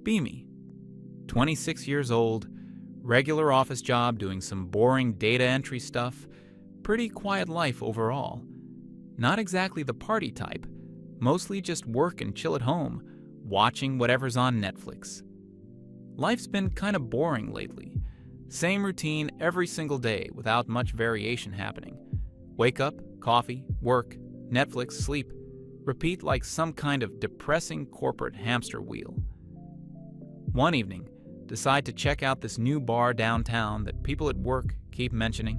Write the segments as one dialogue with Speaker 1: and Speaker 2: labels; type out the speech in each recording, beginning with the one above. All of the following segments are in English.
Speaker 1: Beamy, 26 years old, regular office job doing some boring data entry stuff, pretty quiet life overall. Not exactly the party type, mostly just work and chill at home, watching whatever's on Netflix. Life's been kind of boring lately. Same routine every single day without much variation happening. Wake up, coffee, work, Netflix, sleep. Repeat like some kind of depressing corporate hamster wheel. One evening, decide to check out this new bar downtown that people at work keep mentioning.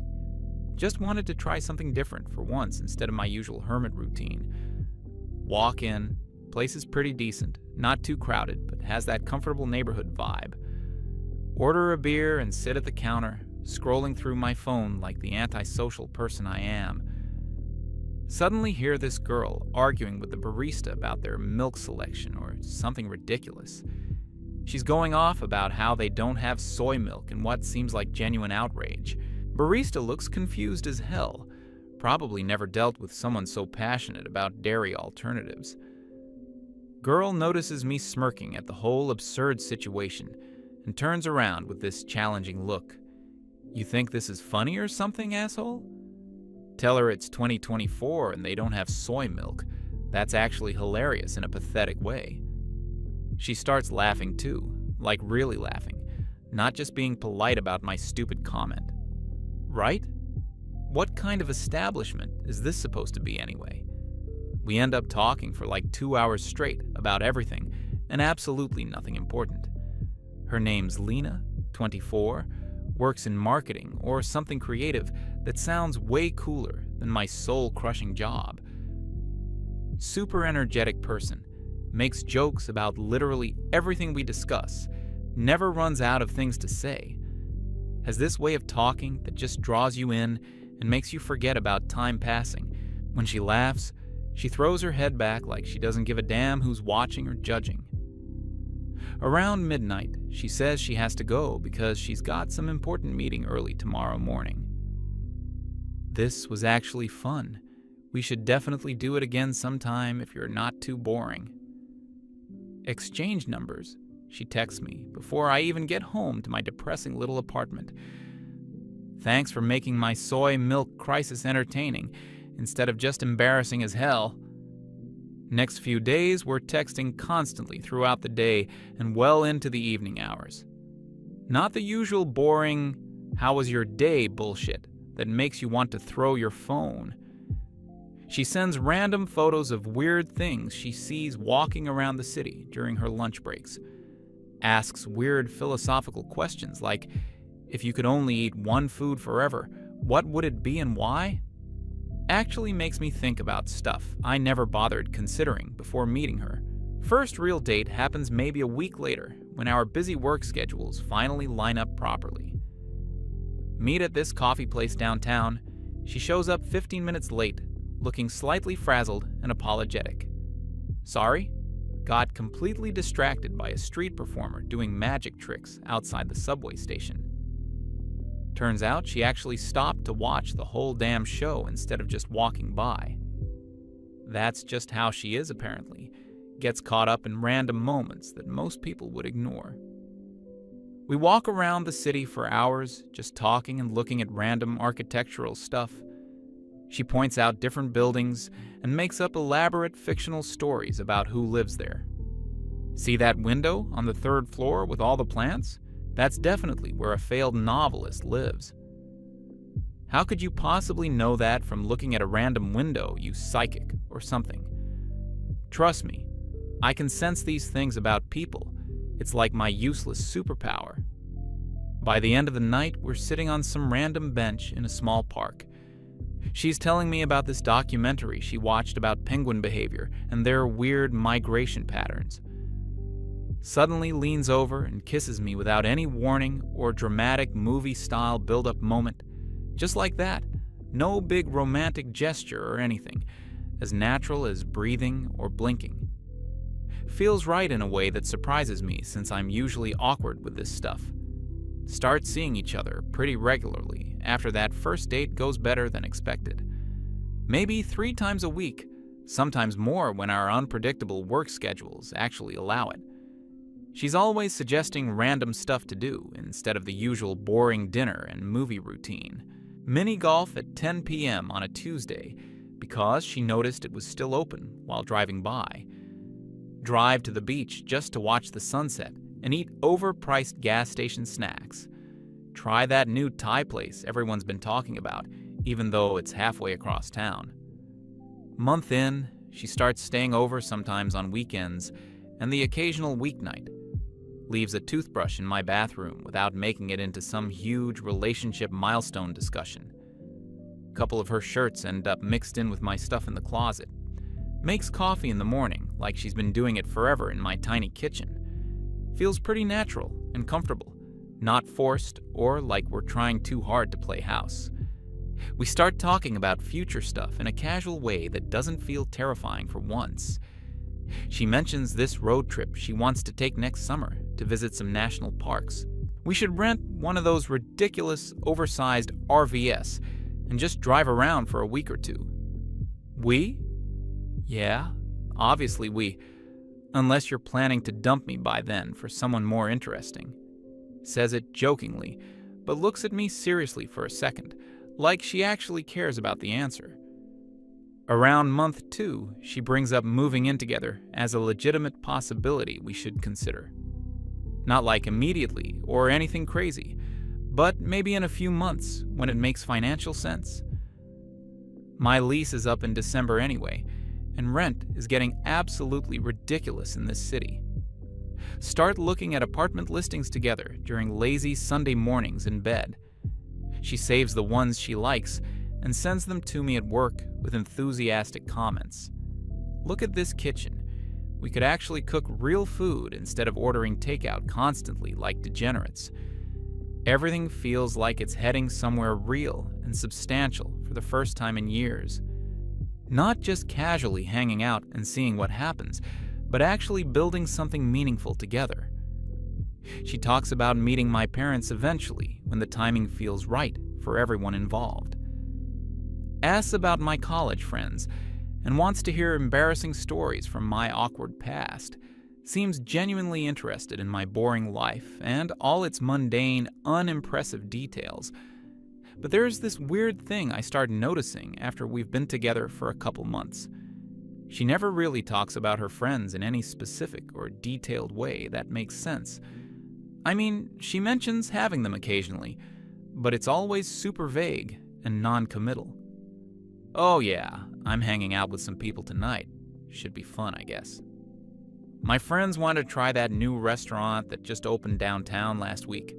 Speaker 1: Just wanted to try something different for once instead of my usual hermit routine. Walk in, place is pretty decent, not too crowded, but has that comfortable neighborhood vibe. Order a beer and sit at the counter, scrolling through my phone like the antisocial person I am. Suddenly hear this girl arguing with the barista about their milk selection or something ridiculous. She's going off about how they don't have soy milk in what seems like genuine outrage. Barista looks confused as hell, probably never dealt with someone so passionate about dairy alternatives. Girl notices me smirking at the whole absurd situation and turns around with this challenging look. You think this is funny or something, asshole? Tell her it's 2024 and they don't have soy milk. That's actually hilarious in a pathetic way. She starts laughing too, like really laughing, not just being polite about my stupid comment. Right? What kind of establishment is this supposed to be anyway? We end up talking for like 2 hours straight about everything and absolutely nothing important. Her name's Lena, 24, works in marketing or something creative that sounds way cooler than my soul-crushing job. Super energetic person, makes jokes about literally everything we discuss, never runs out of things to say. Has this way of talking that just draws you in and makes you forget about time passing. When she laughs, she throws her head back like she doesn't give a damn who's watching or judging. Around midnight, she says she has to go because she's got some important meeting early tomorrow morning. This was actually fun. We should definitely do it again sometime if you're not too boring. Exchange numbers, she texts me before I even get home to my depressing little apartment. Thanks for making my soy milk crisis entertaining instead of just embarrassing as hell. Next few days, we're texting constantly throughout the day and well into the evening hours. Not the usual boring, how was your day bullshit that makes you want to throw your phone. She sends random photos of weird things she sees walking around the city during her lunch breaks. Asks weird philosophical questions like, if you could only eat one food forever, what would it be and why? Actually makes me think about stuff I never bothered considering before meeting her. First real date happens maybe a week later when our busy work schedules finally line up properly. Meet at this coffee place downtown. She shows up 15 minutes late, looking slightly frazzled and apologetic. Sorry? Got completely distracted by a street performer doing magic tricks outside the subway station. Turns out she actually stopped to watch the whole damn show instead of just walking by. That's just how she is apparently. Gets caught up in random moments that most people would ignore. We walk around the city for hours, just talking and looking at random architectural stuff. She points out different buildings and makes up elaborate fictional stories about who lives there. See that window on the 3rd floor with all the plants? That's definitely where a failed novelist lives. How could you possibly know that from looking at a random window, you psychic, or something? Trust me, I can sense these things about people. It's like my useless superpower. By the end of the night, we're sitting on some random bench in a small park. She's telling me about this documentary she watched about penguin behavior and their weird migration patterns. Suddenly leans over and kisses me without any warning or dramatic movie-style build-up moment. Just like that, no big romantic gesture or anything, as natural as breathing or blinking. Feels right in a way that surprises me since I'm usually awkward with this stuff. Start seeing each other pretty regularly after that first date goes better than expected. Maybe 3 times a week, sometimes more when our unpredictable work schedules actually allow it. She's always suggesting random stuff to do instead of the usual boring dinner and movie routine. Mini golf at 10 p.m. on a Tuesday because she noticed it was still open while driving by. Drive to the beach just to watch the sunset and eat overpriced gas station snacks. Try that new Thai place everyone's been talking about, even though it's halfway across town. Month in, she starts staying over sometimes on weekends and the occasional weeknight. Leaves a toothbrush in my bathroom without making it into some huge relationship milestone discussion. A couple of her shirts end up mixed in with my stuff in the closet. Makes coffee in the morning like she's been doing it forever in my tiny kitchen. Feels pretty natural and comfortable, not forced or like we're trying too hard to play house. We start talking about future stuff in a casual way that doesn't feel terrifying for once. She mentions this road trip she wants to take next summer to visit some national parks. We should rent one of those ridiculous, oversized RVs and just drive around for a week or two. We? Yeah, obviously we. Unless you're planning to dump me by then for someone more interesting. Says it jokingly, but looks at me seriously for a second, like she actually cares about the answer. Around month 2, she brings up moving in together as a legitimate possibility we should consider. Not like immediately or anything crazy, but maybe in a few months when it makes financial sense. My lease is up in December anyway, and rent is getting absolutely ridiculous in this city. Start looking at apartment listings together during lazy Sunday mornings in bed. She saves the ones she likes and sends them to me at work with enthusiastic comments. Look at this kitchen. We could actually cook real food instead of ordering takeout constantly like degenerates. Everything feels like it's heading somewhere real and substantial for the first time in years. Not just casually hanging out and seeing what happens, but actually building something meaningful together. She talks about meeting my parents eventually when the timing feels right for everyone involved. Asks about my college friends and wants to hear embarrassing stories from my awkward past. Seems genuinely interested in my boring life and all its mundane, unimpressive details. But there's this weird thing I start noticing after we've been together for a couple months. She never really talks about her friends in any specific or detailed way that makes sense. I mean, she mentions having them occasionally, but it's always super vague and non-committal. Oh yeah, I'm hanging out with some people tonight. Should be fun, I guess. My friends want to try that new restaurant that just opened downtown last week.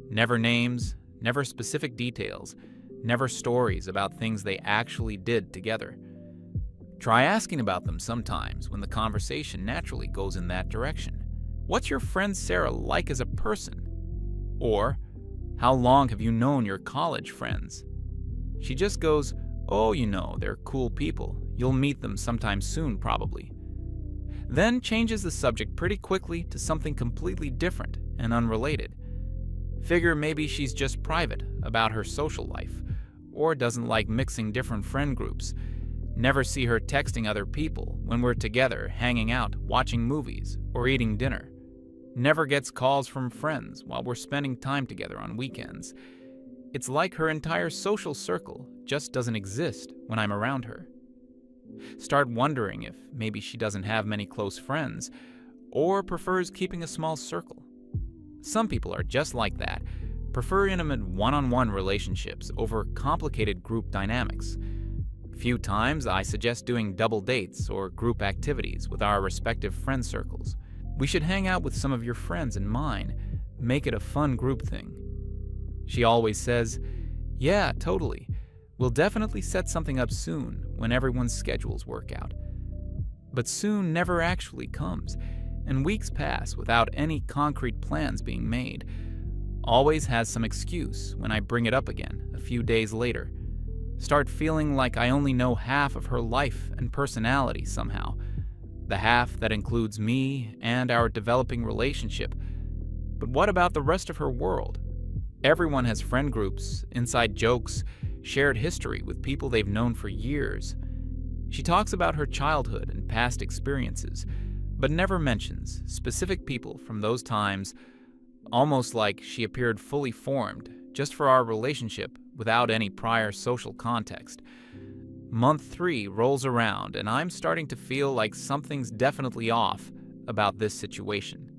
Speaker 1: Never names, never specific details, never stories about things they actually did together. Try asking about them sometimes when the conversation naturally goes in that direction. What's your friend Sarah like as a person? Or, how long have you known your college friends? She just goes, oh, you know, they're cool people. You'll meet them sometime soon, probably. Then changes the subject pretty quickly to something completely different and unrelated. Figure maybe she's just private about her social life, or doesn't like mixing different friend groups. Never see her texting other people when we're together, hanging out, watching movies, or eating dinner. Never gets calls from friends while we're spending time together on weekends. It's like her entire social circle just doesn't exist when I'm around her. Start wondering if maybe she doesn't have many close friends, or prefers keeping a small circle. Some people are just like that, prefer intimate one-on-one relationships over complicated group dynamics. Few times I suggest doing double dates or group activities with our respective friend circles. We should hang out with some of your friends and mine, make it a fun group thing. She always says, yeah, totally. We'll definitely set something up soon when everyone's schedules work out. But soon never actually comes, and weeks pass without any concrete plans being made. Always has some excuse when I bring it up again a few days later. Start feeling like I only know half of her life and personality somehow. The half that includes me and our developing relationship. But what about the rest of her world? Everyone has friend groups, inside jokes, shared history with people they've known for years. She talks about her childhood and past experiences, but never mentions specific people from those times, almost like she appeared fully formed just for our relationship without any prior social context. Month 3 rolls around, and I'm starting to feel like something's definitely off about this situation.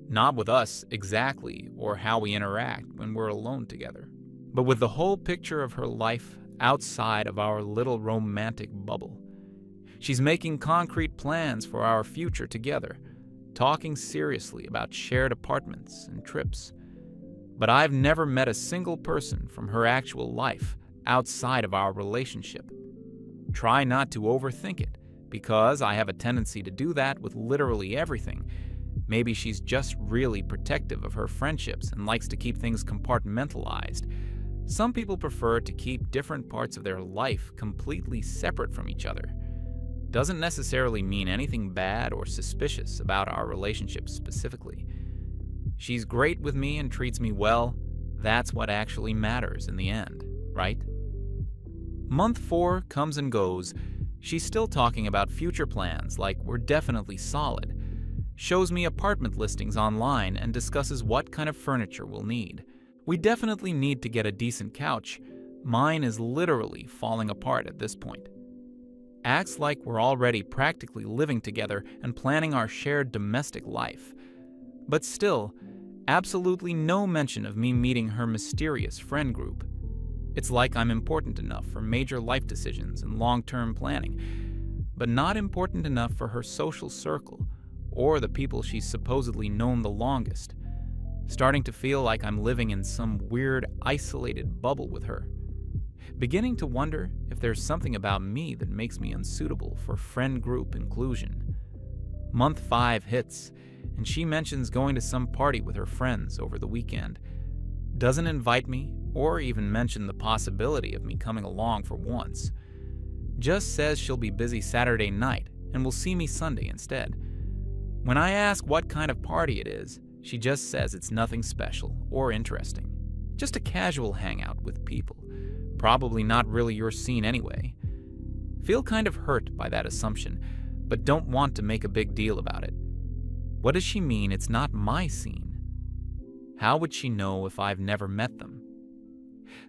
Speaker 1: Not with us exactly or how we interact when we're alone together, but with the whole picture of her life outside of our little romantic bubble. She's making concrete plans for our future together, talking seriously about shared apartments and trips. But I've never met a single person from her actual life outside of our relationship. Try not to overthink it, because I have a tendency to do that with literally everything. Maybe she's just really protective of her friendships and likes to keep things compartmentalized. Some people prefer to keep different parts of their life completely separate from each other. Doesn't necessarily mean anything bad or suspicious about our relationship specifically. She's great with me and treats me well. That's what actually matters in the end, right? Month 4 comes and goes. She's still talking about future plans like we're definitely solid. Shows me apartment listings online and discusses what kind of furniture we'll need. We definitely need to get a decent couch. Mine is literally falling apart at this point. Acts like we're already practically living together and planning our shared domestic life. But still, absolutely no mention of me meeting her mysterious friend group. It's like I'm important enough for major life decisions and long-term planning, but not important enough for her social circle or the people she's supposedly known the longest. Starting to feel like I'm living in some weird, isolated bubble with her. Beginning to wonder if there's something about me that makes me unsuitable for friend group inclusion. Month 5 hits, and she mentions going to some party with her friends over the weekend. Doesn't invite me or even mention the possibility of me coming along for once. Just says she'll be busy Saturday night and will see me Sunday instead. When I ask what kind of party it is, she just says it's nothing special or interesting. Just a casual hangout with people. Probably not really your scene anyway. Feel kind of hurt by that assumption, but don't want to make a big deal about it. What does she mean it's not my scene? How would she know if I've never met them?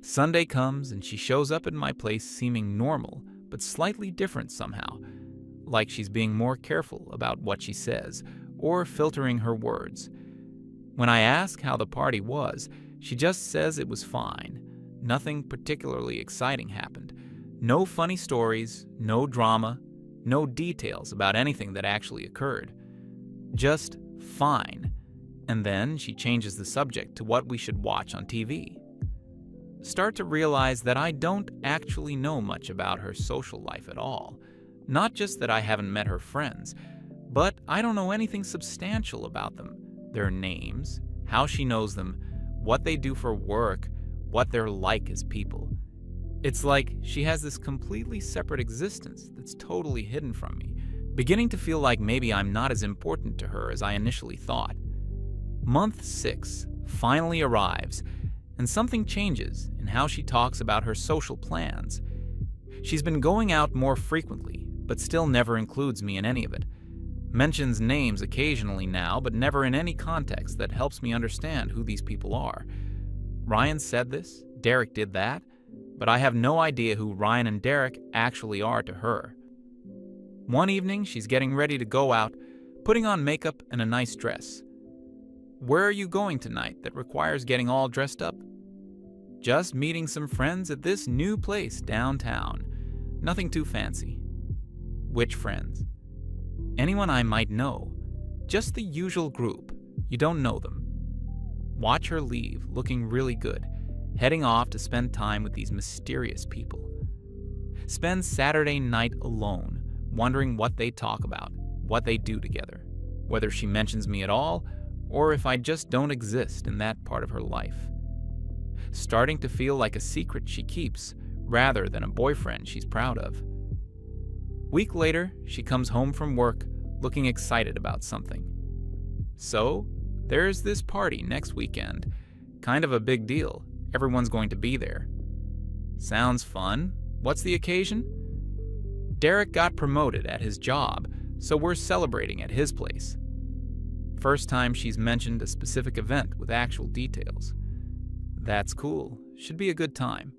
Speaker 1: Sunday comes and she shows up at my place seeming normal, but slightly different somehow. Like she's being more careful about what she says, or filtering her words. When I ask how the party was, she just says it was fine. Nothing particularly exciting happened. No funny stories, no drama, no details about anything that actually occurred. Just fine. And then she changes the subject to what we should watch on TV. Start to realize that I don't actually know much about her social life at all. Not just that I haven't met her friends, but I don't know anything substantial about them. Their names, how she knows them, what they do for work, what they're like as people. It's like she has this completely separate existence that's totally hidden from me, beginning to feel like maybe I'm not as important to her as I initially thought. Month 6 finally arrives, and something changes in how she talks about her social plans. She's been going out more frequently, but still never includes me in any of it. Mentions names occasionally now, but never in any context that helps me understand who these people are. Ryan said this, Derek did that, but I have no idea who Ryan and Derek actually are to her. One evening, she's getting ready to go out, putting on makeup and a nice dress. Where are you going tonight that requires getting all dressed up? Just meeting some friends at this new place downtown. Nothing too fancy. Which friends? Anyone I might know. Just the usual group. You don't know them. Watch her leave, looking really good, heading off to spend time with these mysterious people. Spend Saturday night alone, wondering what they talk about, what they do together, whether she mentions me at all, or if I just don't exist in that part of her life. Starting to feel like a secret she keeps, rather than a boyfriend she's proud of. Week later, she comes home from work, looking excited about something. So, there's this party next weekend. Kind of a big deal. Everyone's going to be there. Sounds fun. What's the occasion? Derek got promoted at his job, so we're celebrating at his place. First time she's mentioned a specific event with actual details. That's cool. Should be a good time.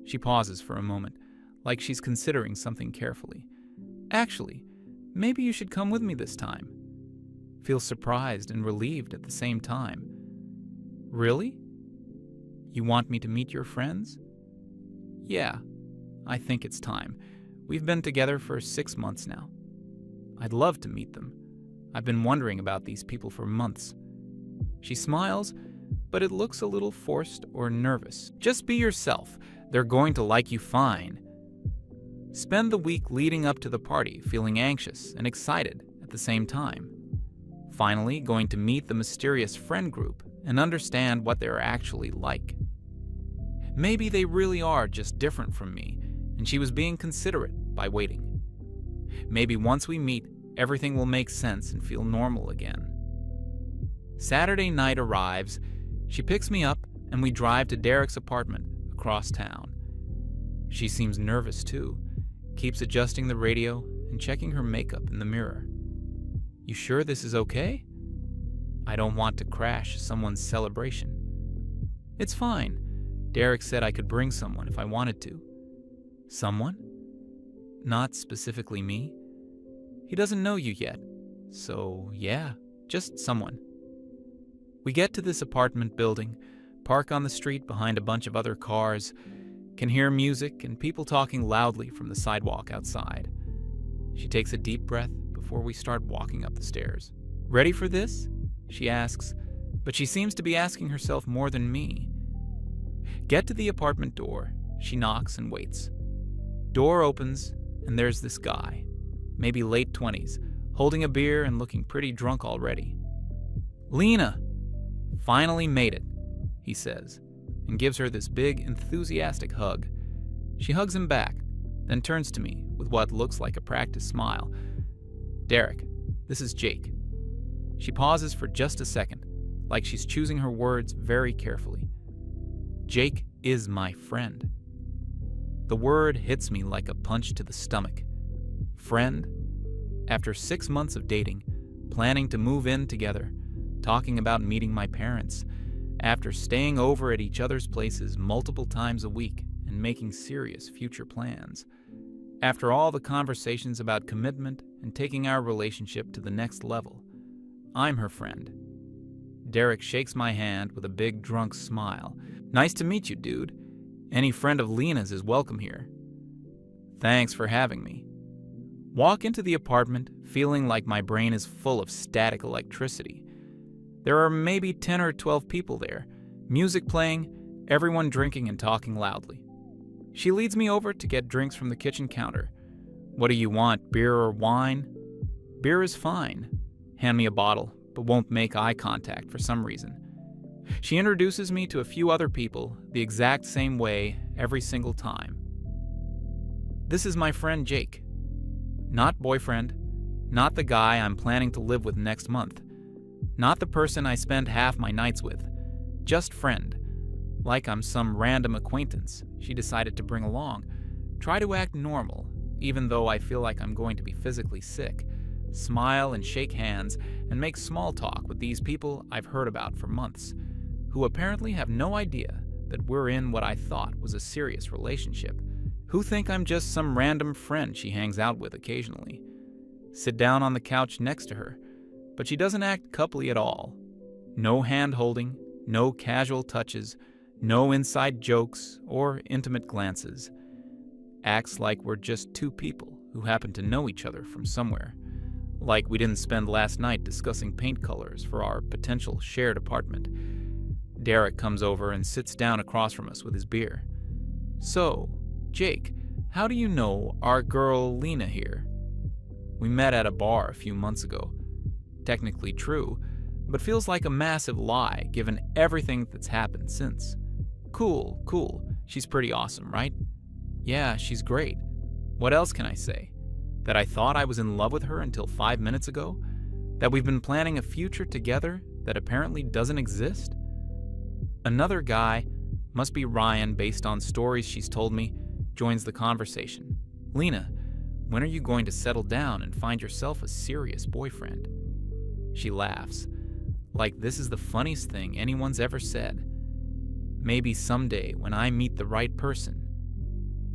Speaker 1: She pauses for a moment, like she's considering something carefully. Actually, maybe you should come with me this time. Feels surprised and relieved at the same time. Really? You want me to meet your friends? Yeah, I think it's time. We've been together for 6 months now. I'd love to meet them. I've been wondering about these people for months. She smiles, but it looks a little forced or nervous. Just be yourself. They're going to like you fine. Spend the week leading up to the party feeling anxious and excited at the same time. Finally, going to meet the mysterious friend group and understand what they're actually like. Maybe they really are just different from me, and she was being considerate by waiting. Maybe once we meet, everything will make sense and feel normal again. Saturday night arrives. She picks me up, and we drive to Derek's apartment across town. She seems nervous too, keeps adjusting the radio and checking her makeup in the mirror. You sure this is okay? I don't want to crash someone's celebration. It's fine. Derek said I could bring someone if I wanted to. Someone? Not specifically me. He doesn't know you yet, so yeah, just someone. We get to this apartment building, park on the street behind a bunch of other cars, can hear music and people talking loudly from the sidewalk outside. She takes a deep breath before we start walking up the stairs. Ready for this? She asks, but she seems to be asking herself more than me. Get to the apartment door. She knocks and waits. Door opens, and there's this guy, maybe late 20s, holding a beer and looking pretty drunk already. Lena! Finally made it, he says, and gives her this big, enthusiastic hug. She hugs him back, then turns to me with what looks like a practiced smile. Derek, this is Jake. She pauses for just a second, like she's choosing her words very carefully. Jake is my friend. The word hits me like a punch to the stomach. Friend? After 6 months of dating, planning to move in together, talking about meeting my parents, after staying over at each other's places multiple times a week and making serious future plans, after all the conversations about commitment and taking our relationship to the next level, I'm her friend. Derek shakes my hand with a big drunk smile. Nice to meet you, dude. Any friend of Lena's is welcome here. Thanks for having me. Walk into the apartment feeling like my brain is full of static electricity. There are maybe 10 or 12 people there, music playing, everyone drinking and talking loudly. She leads me over to get drinks from the kitchen counter. What do you want, beer or wine? Beer is fine. Hand me a bottle, but won't make eye contact for some reason. She introduces me to a few other people the exact same way every single time. This is my friend Jake. Not boyfriend, not the guy I'm planning to live with next month, not the person I spend half my nights with, just friend. Like I'm some random acquaintance she decided to bring along. Try to act normal, even though I feel like I'm going to be physically sick. Smile and shake hands and make small talk with these people I've heard about for months, who apparently have no idea that we're in what I thought was a serious relationship, who think I'm just some random friend she hangs out with occasionally. Sit down on the couch next to her, but she doesn't act coupley at all. No hand-holding, no casual touches, no inside jokes or intimate glances. Acts like we're just two people who happen to know each other from somewhere. Like we didn't spend last night discussing paint colors for our potential shared apartment. Derek comes over and sits down across from us with his beer. So, Jake, how do you know our girl Lena here? We met at a bar a few months ago. Technically true, but feels like a massive lie given everything that's happened since. Cool. She's pretty awesome, right? Yeah, she's great. What else can I say? That I thought I was in love with her until 5 minutes ago? That we've been planning a future together that apparently doesn't exist? Another guy, must be Ryan based on stories she's told me, joins the conversation. Lena, When are you going to settle down and find yourself a serious boyfriend? She laughs, like this is the funniest thing anyone's ever said. Maybe someday when I meet the right person.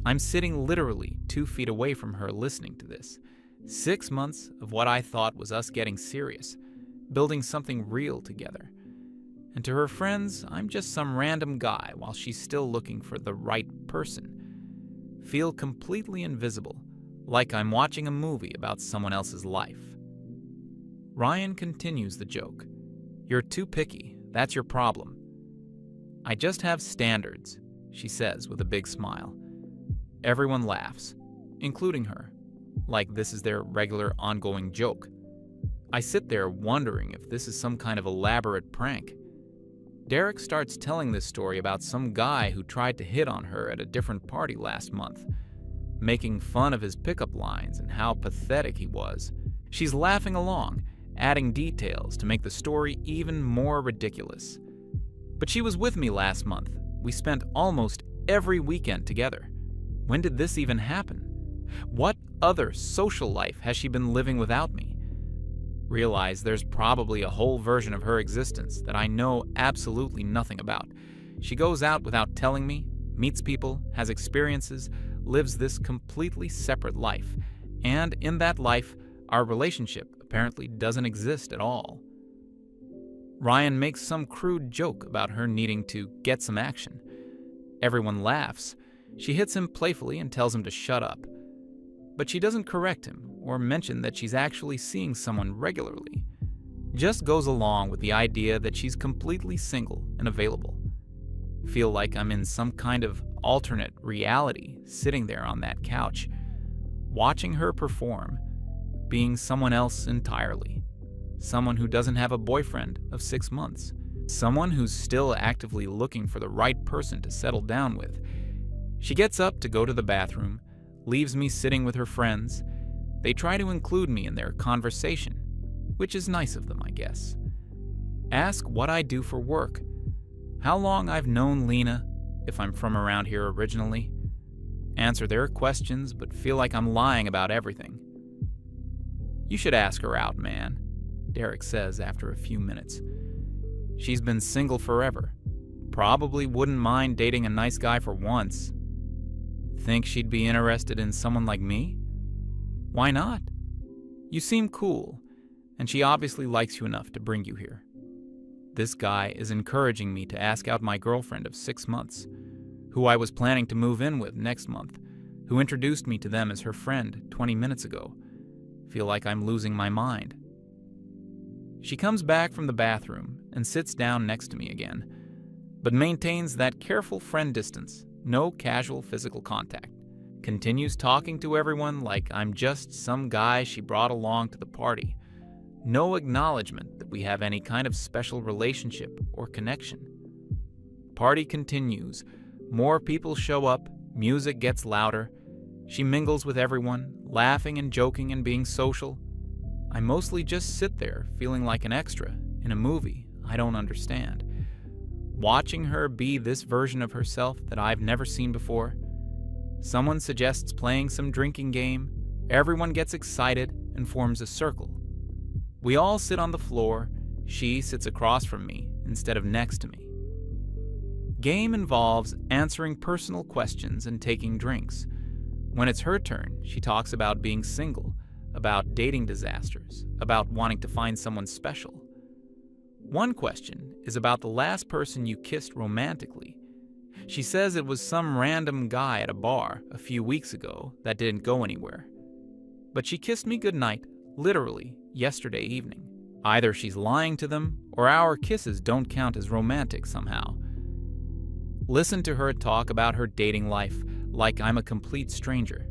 Speaker 1: I'm sitting literally 2 feet away from her listening to this. 6 months of what I thought was us getting serious, building something real together. And to her friends, I'm just some random guy while she's still looking for the right person. Feel completely invisible, like I'm watching a movie about someone else's life. Ryan continues the joke. You're too picky, that's your problem. I just have standards, she says with a big smile. Everyone laughs, including her, like this is their regular ongoing joke. I sit there wondering if this is some kind of elaborate prank. Derek starts telling this story about some guy who tried to hit on her at a different party last month, making fun of his pickup lines and how pathetic he was. She's laughing along, adding details to make the story even more ridiculous. But she was with me last month. We spent almost every weekend together. When did this even happen? What other social life has she been living without me? Realize there's probably a whole version of her existence that I know absolutely nothing about. She goes out without telling me, meets people, has experiences, lives this completely separate life. And in that life, our relationship apparently doesn't exist at all. Ryan makes some crude joke about her needing to get some action. Everyone laughs. She hits him playfully and tells him to shut up. But she doesn't correct him or mention that she's actually seeing someone regularly. Just goes along with the idea that she's completely single and available. Feel like I'm in some kind of alternate reality sitting there on that couch, watching her perform, being someone else entirely. Someone who doesn't have a boyfriend of 6 months. Someone who's still actively looking for the right person to settle down with. She gets up to go to the bathroom, leaves me sitting with her friends. They try to include me in their conversation, which is nice of them, I guess. Ask what I do for work, how long I've known Lena, if I'm from around here originally. Answer their questions, but feel like I'm lying about everything. You should ask her out, man, Derek says after a few minutes. She's been single forever. Probably wouldn't mind dating a nice guy for once. Think she'd be interested in someone like me? Why not? You seem cool, and she obviously likes you enough to bring you here. This guy is encouraging me to ask out my girlfriend of 6 months, who I was planning to move in with next month, who introduced me to them as her friend 20 minutes ago. Feel like I'm losing my mind. She comes back from the bathroom and sits down next to me again, but maintains that careful friend distance, no casual physical contact. Continues talking to everyone like I'm just some guy she brought along to the party. No acknowledgement that we have any kind of special relationship or connection. Party continues. More people show up, music gets louder. She mingles with everyone, laughing and joking and being social. I mostly just sit there feeling like an extra in a movie I don't understand. Watching her be this version of herself that I've never seen before. Someone suggests playing some drinking game. Everyone gets excited and forms a circle. We all sit on the floor. She sits across from me instead of next to me. Game involves answering personal questions and taking drinks. When it's her turn, she talks about being single, about dating disasters, about wanting to find someone special. One question is about the last person you kissed romantically. She says it was some random guy at a bar a few weeks ago that didn't go anywhere. But she kissed me goodnight, literally, yesterday evening. Either she's lying to them, or our kisses don't count as romantic somehow. Listen to her talk about her dating life like I'm a complete stranger.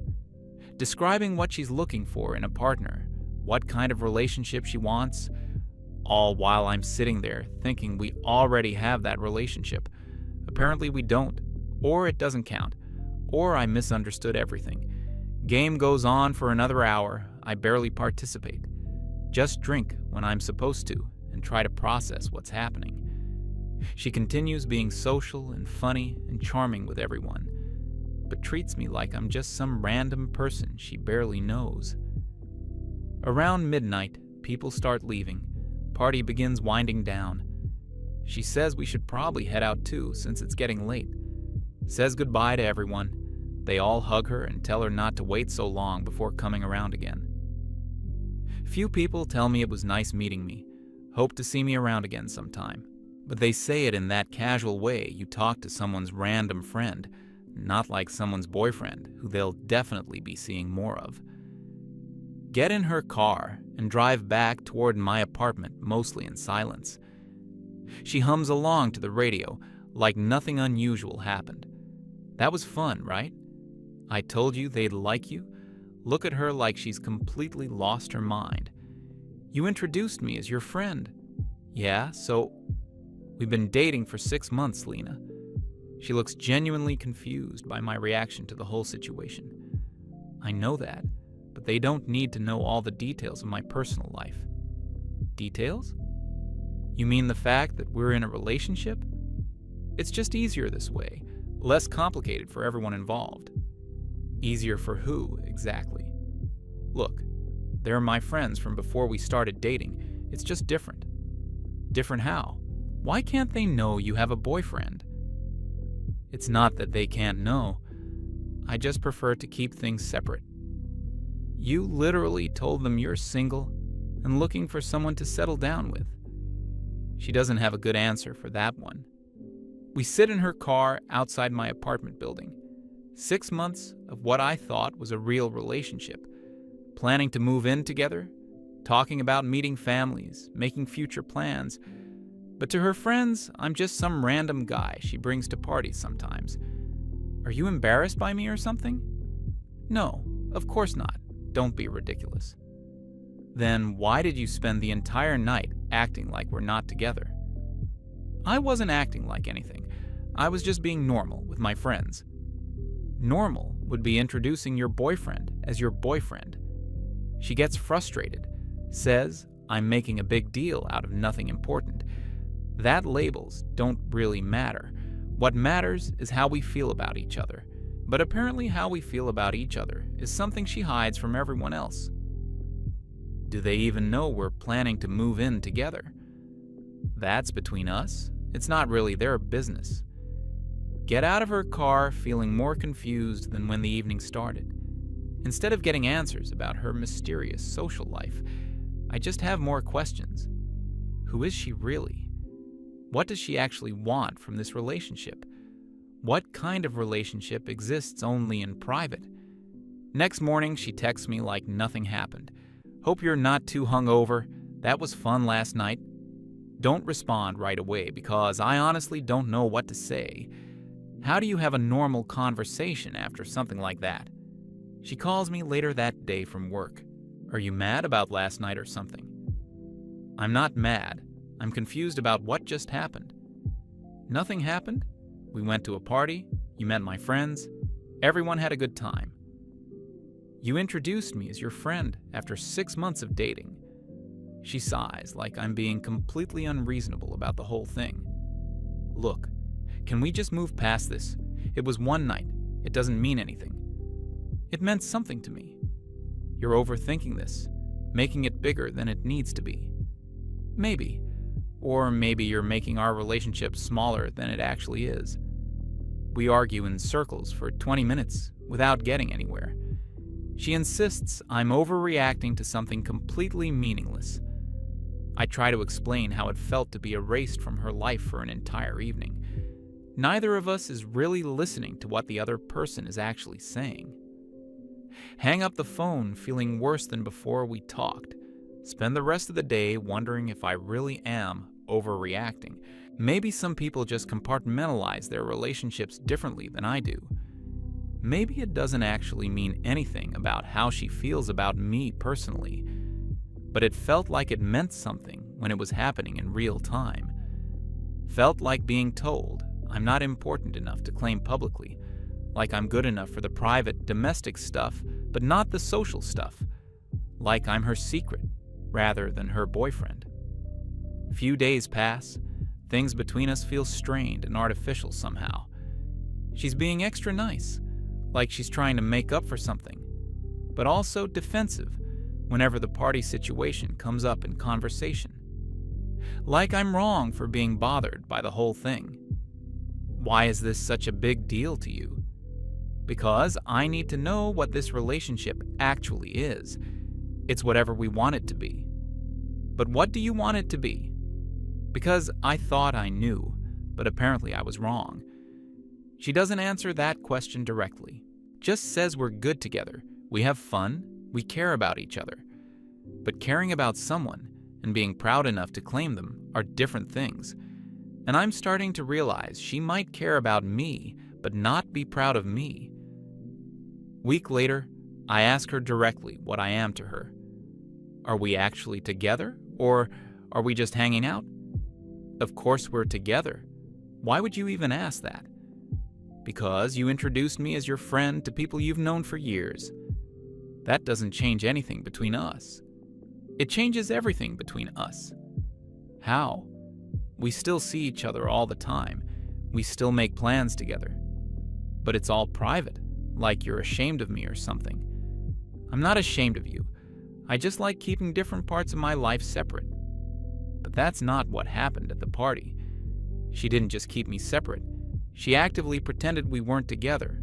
Speaker 1: Describing what she's looking for in a partner, what kind of relationship she wants, all while I'm sitting there thinking we already have that relationship. Apparently we don't, or it doesn't count, or I misunderstood everything. Game goes on for another hour. I barely participate. Just drink when I'm supposed to and try to process what's happening. She continues being social and funny and charming with everyone. but treats me like I'm just some random person she barely knows. Around midnight, people start leaving. Party begins winding down. She says we should probably head out too, since it's getting late. Says goodbye to everyone. They all hug her and tell her not to wait so long before coming around again. Few people tell me it was nice meeting me. Hope to see me around again sometime. But they say it in that casual way you talk to someone's random friend, not like someone's boyfriend, who they'll definitely be seeing more of. Get in her car and drive back toward my apartment, mostly in silence. She hums along to the radio like nothing unusual happened. That was fun, right? I told you they'd like you. Look at her like she's completely lost her mind. You introduced me as your friend. Yeah, so we've been dating for 6 months, Lena. She looks genuinely confused by my reaction to the whole situation. I know that, but they don't need to know all the details of my personal life. Details? You mean the fact that we're in a relationship? It's just easier this way, less complicated for everyone involved. Easier for who, exactly? Look, they're my friends from before we started dating. It's just different. Different how? Why can't they know you have a boyfriend? It's not that they can't know. I just prefer to keep things separate. You literally told them you're single and looking for someone to settle down with. She doesn't have a good answer for that one. We sit in her car outside my apartment building. 6 months of what I thought was a real relationship. Planning to move in together, talking about meeting families, making future plans. But to her friends, I'm just some random guy she brings to parties sometimes. Are you embarrassed by me or something? No, of course not. Don't be ridiculous. Then why did you spend the entire night acting like we're not together? I wasn't acting like anything. I was just being normal with my friends. Normal would be introducing your boyfriend as your boyfriend. She gets frustrated, says I'm making a big deal out of nothing important. That labels don't really matter. What matters is how we feel about each other. But apparently how we feel about each other is something she hides from everyone else. Do they even know we're planning to move in together? That's between us. It's not really their business. Get out of her car feeling more confused than when the evening started. Instead of getting answers about her mysterious social life, I just have more questions. Who is she really? What does she actually want from this relationship? What kind of relationship exists only in private? Next morning, she texts me like nothing happened. Hope you're not too hungover. That was fun last night. Don't respond right away because I honestly don't know what to say. How do you have a normal conversation after something like that? She calls me later that day from work. Are you mad about last night or something? I'm not mad. I'm confused about what just happened. Nothing happened? We went to a party, you met my friends, everyone had a good time. You introduced me as your friend after 6 months of dating. She sighs like I'm being completely unreasonable about the whole thing. Look, can we just move past this? It was one night. It doesn't mean anything. It meant something to me. You're overthinking this, making it bigger than it needs to be. Maybe. Or maybe you're making our relationship smaller than it actually is. We argue in circles for 20 minutes without getting anywhere. She insists I'm overreacting to something completely meaningless. I try to explain how it felt to be erased from her life for an entire evening. Neither of us is really listening to what the other person is actually saying. Hang up the phone feeling worse than before we talked. Spend the rest of the day wondering if I really am overreacting. Maybe some people just compartmentalize their relationships differently than I do. Maybe it doesn't actually mean anything about how she feels about me personally, but it felt like it meant something when it was happening in real time. Felt like being told I'm not important enough to claim publicly, like I'm good enough for the private, domestic stuff, but not the social stuff, like I'm her secret rather than her boyfriend. Few days pass. Things between us feel strained and artificial somehow. She's being extra nice, like she's trying to make up for something, but also defensive whenever the party situation comes up in conversation. Like I'm wrong for being bothered by the whole thing. Why is this such a big deal to you? Because I need to know what this relationship actually is. It's whatever we want it to be. But what do you want it to be? Because I thought I knew, but apparently I was wrong. She doesn't answer that question directly. Just says we're good together, we have fun, we care about each other. But caring about someone and being proud enough to claim them are different things. And I'm starting to realize she might care about me, but not be proud of me. Week later, I ask her directly what I am to her. Are we actually together, or are we just hanging out? Of course we're together. Why would you even ask that? Because you introduced me as your friend to people you've known for years. That doesn't change anything between us. It changes everything between us. How? We still see each other all the time. We still make plans together. But it's all private, like you're ashamed of me or something. I'm not ashamed of you. I just like keeping different parts of my life separate. But that's not what happened at the party. She didn't just keep me separate. She actively pretended we weren't together.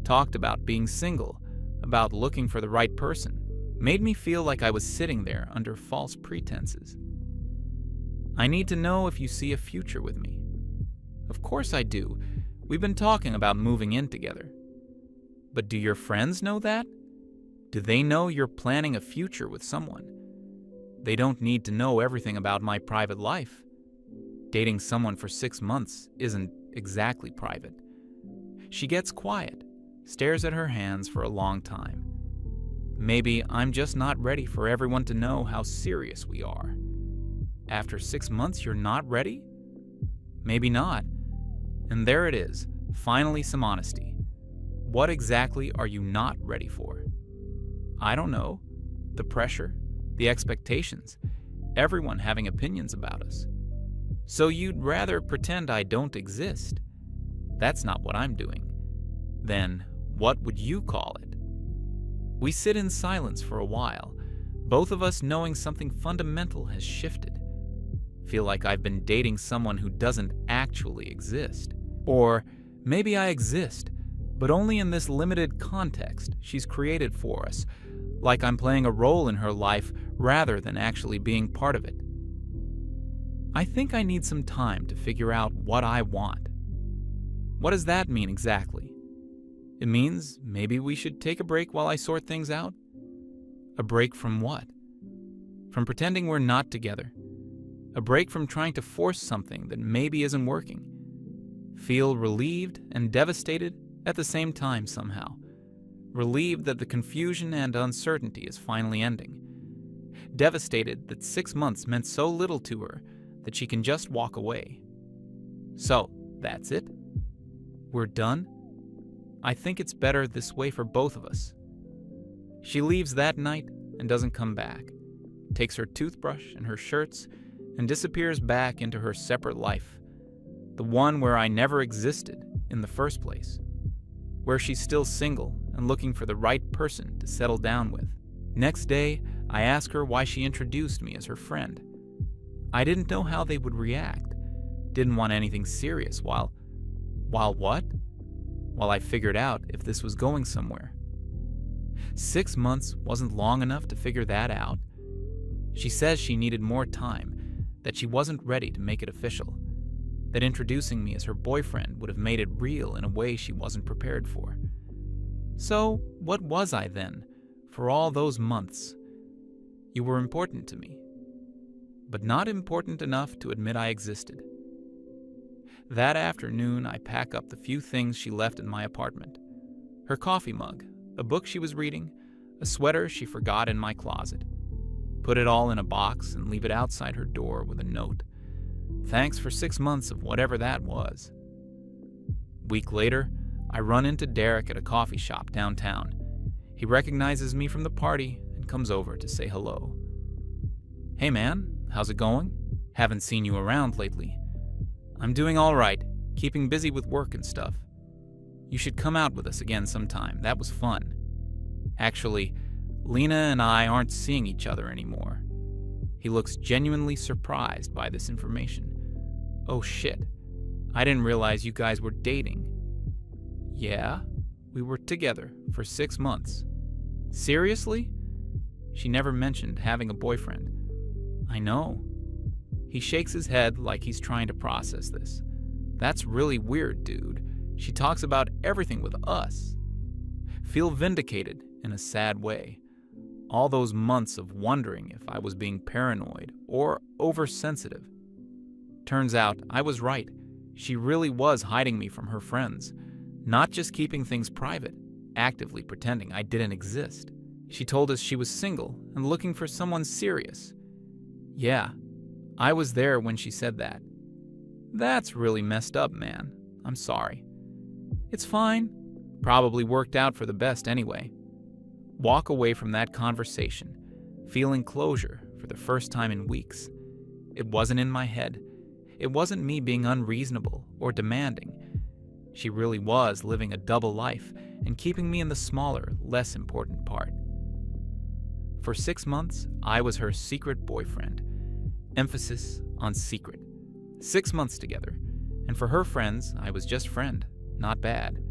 Speaker 1: Talked about being single, about looking for the right person. Made me feel like I was sitting there under false pretenses. I need to know if you see a future with me. Of course I do. We've been talking about moving in together. But do your friends know that? Do they know you're planning a future with someone? They don't need to know everything about my private life. Dating someone for 6 months isn't exactly private. She gets quiet, stares at her hands for a long time. Maybe I'm just not ready for everyone to know how serious we are. After 6 months, you're not ready? Maybe not. And there it is, finally some honesty. What exactly are you not ready for? I don't know. The pressure, the expectations, everyone having opinions about us. So you'd rather pretend I don't exist? That's not what I'm doing. Then what would you call it? We sit in silence for a while, both of us knowing something fundamental has shifted. Feel like I've been dating someone who doesn't actually exist. Or maybe I exist, but only in this limited context she's created for us, like I'm playing a role in her life rather than actually being part of it. I think I need some time to figure out what I want. What does that mean exactly? It means maybe we should take a break while I sort things out? A break from what? From pretending we're not together. A break from trying to force something that maybe isn't working. Feel relieved and devastated at the same time somehow. Relieved that the confusion and uncertainty is finally ending. Devastated that 6 months meant so little to her that she can just walk away. So, that's it? We're done? I think it's better this way for both of us. She leaves that night and doesn't come back. Takes her toothbrush and her shirts and disappears back into her separate life. The one where I never existed in the first place. Where she's still single and looking for the right person to settle down with. Next day, I ask her why she introduced me as her friend. I didn't know how they would react. Didn't want anything serious while what? While I figured out if this was going somewhere. 6 months wasn't long enough to figure that out. She says she needed more time, that she wasn't ready to make it official, that introducing me as her boyfriend would have made it real in a way she wasn't prepared for. So, what was I then, for all those months? You were important to me, but not important enough to admit I existed. That afternoon, I pack up the few things she left in my apartment. Her coffee mug, a book she was reading, a sweater she forgot in my closet. Put it all in a box and leave it outside her door with a note. Thanks for 6 months of whatever that was. Week later, I run into Derek at a coffee shop downtown. He recognizes me from the party and comes over to say hello. Hey man, how's it going? Haven't seen you around lately. I'm doing all right, keeping busy with work and stuff. You should come out with us again sometime. That was fun. Actually, Lena and I aren't seeing each other anymore." He looks genuinely surprised by this information. "Oh shit. I didn't realize you guys were dating." "Yeah, we were together for 6 months." "Seriously?" She never mentioned having a boyfriend. "I know." He shakes his head like he's trying to process this. "That's really weird, dude. She talks about everything with us." Feel vindicated in a sad way. All those months of wondering if I was being paranoid or oversensitive. Turns out I was right. She really was hiding me from her friends, not just keeping things private, actively pretending I didn't exist. She told us she was single and looking for someone serious. Yeah, I was there when she said that. That's really messed up, man. I'm sorry. It's fine. Probably worked out for the best anyway. Walk away from that conversation, feeling closure for the first time in weeks. It wasn't in my head. It wasn't me being unreasonable or demanding. She really was living a double life and keeping me in the smaller, less important part. For 6 months, I was her secret boyfriend. Emphasis on secret. 6 months together. And for her friends, I was just friend. Not bad.